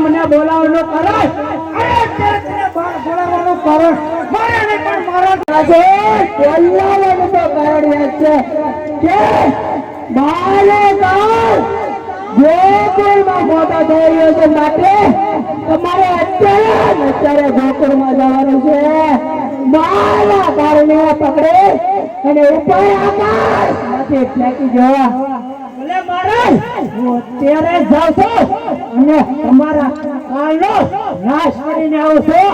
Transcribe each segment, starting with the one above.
મને બોલાવવાનું કારણ બોલાવવાનું કારણ મારે નહીં પણ મારા બોલાવવાનું તો કારણ એ છે કે બાળકો ગોકુળમાં મોટા થઈ રહ્યો છે માટે તમારે અત્યારે ગોકુળમાં જવાનું છે મારા કારણે પકડે અને ઉપર આકાશમાંથી ફેંકી જવા ભલે મહારાજ હું અત્યારે જાઉં છું અને તમારા કાળનો નાશ કરીને આવું છું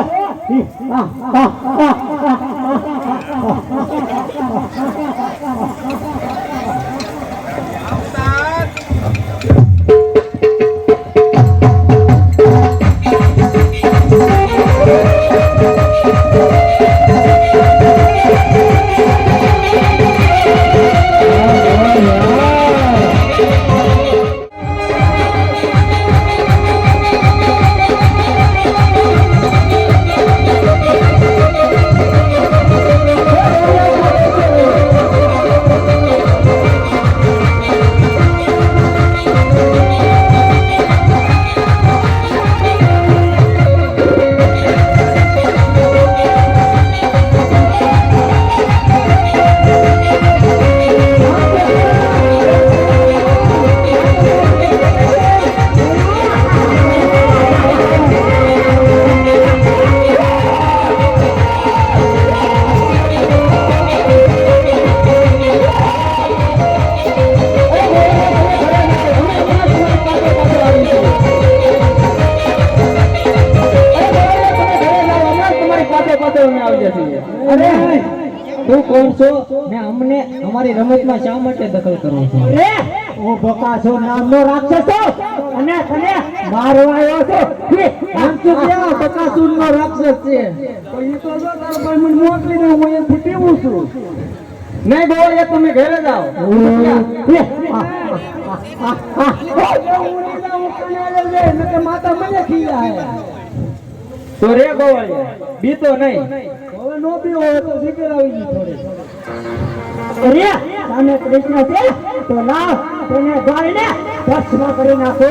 તું કોણ છો ને અમને અમારી રમતમાં શા માટે દખલ કરો છો? અરે હું બકાસુર નામનો રાક્ષસ છું અને તને મારવા આવ્યો છું. આમ તો કેવો બકાસુરનો રાક્ષસ છે? તો ઈ તો જો તારો ભાઈ મને મોકલીને હું અહીંયાથી પીવું છું. નહીં બોલ, એ તમે ઘરે જાઓ. માતા મને ખીજાય તો રે ગોવાળિયા, બીતો નહીં. હવે નો પીવો હોય તો શીખર આવી ગઈ થોડી. અરે સામે કૃષ્ણ છે તો લાવ તેને ગાળીને ભસ્મ કરી નાખો.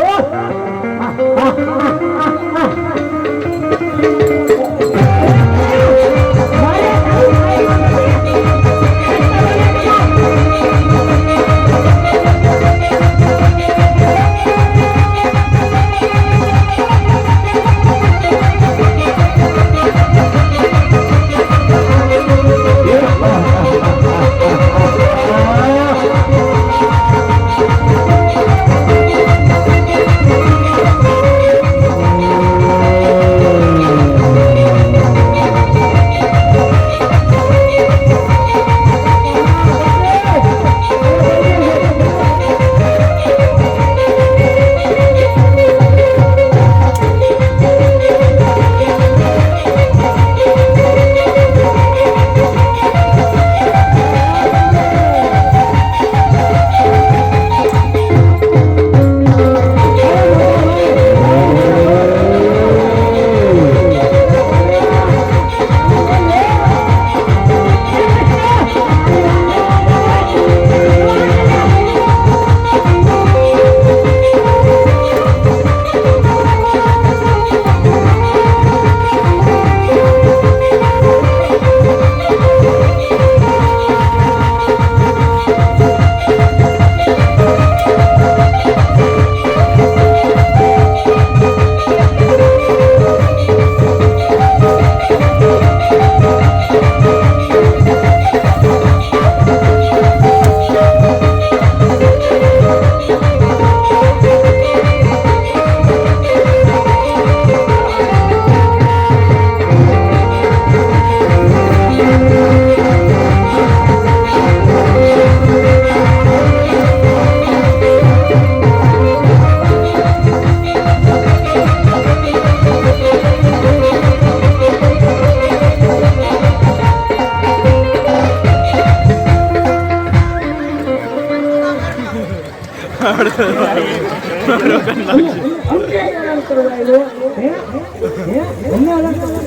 અમને હેરાન કરવા આવ્યો હે હે અમને હેરાન કરવા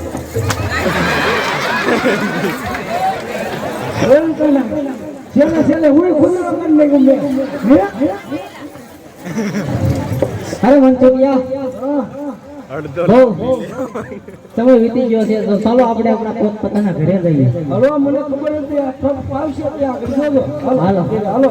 છેલ્લે હું ખુલ્લો કરી નાખ્યું મેં હે અરે મનસુખિયા બહુ સમય વીતી ગયો છે તો ચાલો આપણે આપણા પોતપોતાના ઘરે જઈએ. હલો મને ખબર હતી આ ઠપ આવશે ત્યાં આગળ જોજો. હાલો. હાલો